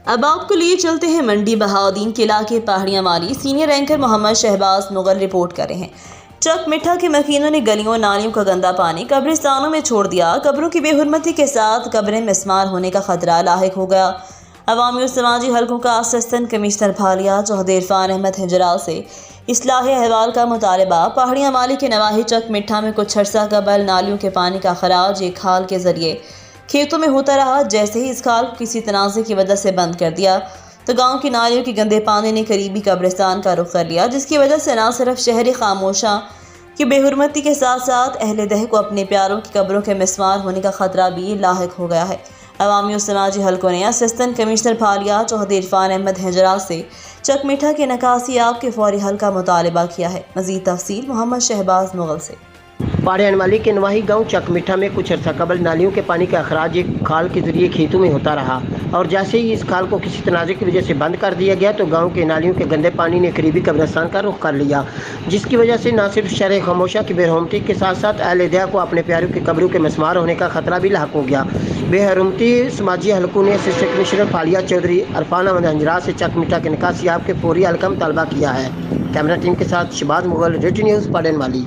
अब आपको लिए चलते हैं मंडी बहाउद्दीन के इलाके पहाड़ियां वाली। Senior anchor Mohammad Shahbaz Mughal report कर रहे हैं। चक मिठा के मकीनों ने गलियों नालियों का गंदा पानी कब्रिस्तानों में छोड़ दिया। कब्रों की बेहुरमती के साथ कब्रें मिस्मार होने का खतरा लाहिक हो गया। अवामी और समाजी हलकों का असिस्टेंट कमिश्नर भालिया चौधरी इरफान अहमद हिजराल से इस्लाह अहवाल का मुतालबा। पहाड़ियां वाली के नवाही चक मिठा में कुछ अरसा कबल नालियों के पानी का खराज एक खाल के जरिए खेतों में होता रहा। जैसे ही इस खाल को किसी तनाज़े की वजह से बंद कर दिया तो गांव की नालियों के गंदे पानी ने करीबी कब्रिस्तान का रुख कर लिया, जिसकी वजह से न सिर्फ शहरी खामोशा की बेहुरमती के साथ साथ अहले दह को अपने प्यारों की कब्रों के मिस्मार होने का खतरा भी लाहिक हो गया है। अवामी और समाजी हलकों ने असिस्टेंट कमिश्नर भालिया चौधरी इरफान अहमद हिजराल से चक मिठा के नकासी आग के फौरी हल का मुतालबा किया है। मज़ीद तफसील मोहम्मद शहबाज मुगल से। पहाड़ियां वाली के नवाही गांव चक मिठा में कुछ अर्सा कबल नालियों के पानी का अखराज एक खाल के जरिए खेतों में होता रहा और जैसे ही इस खाल को किसी तनाज़े की वजह से बंद कर दिया गया तो गांव के नालियों के गंदे पानी ने करीबी कब्रिस्तान का रुख कर लिया, जिसकी वजह से न सिर्फ शहर खामोशा की बेरहमती के साथ साथ अहले दया को अपने प्यारों की कब्रों के मिस्मार होने का खतरा भी लाक हो गया। बेहरमती समाजी हलकों ने असिस्टेंट कमिश्नर भालिया चौधरी इरफान अहमद हिजराल से चक मिठा के निकासी आग के फौरी हल का मुतालबा किया है। कैमरा टीम के साथ शहबाज मुगल, रेडियो न्यूज़ पहाड़ियां वाली।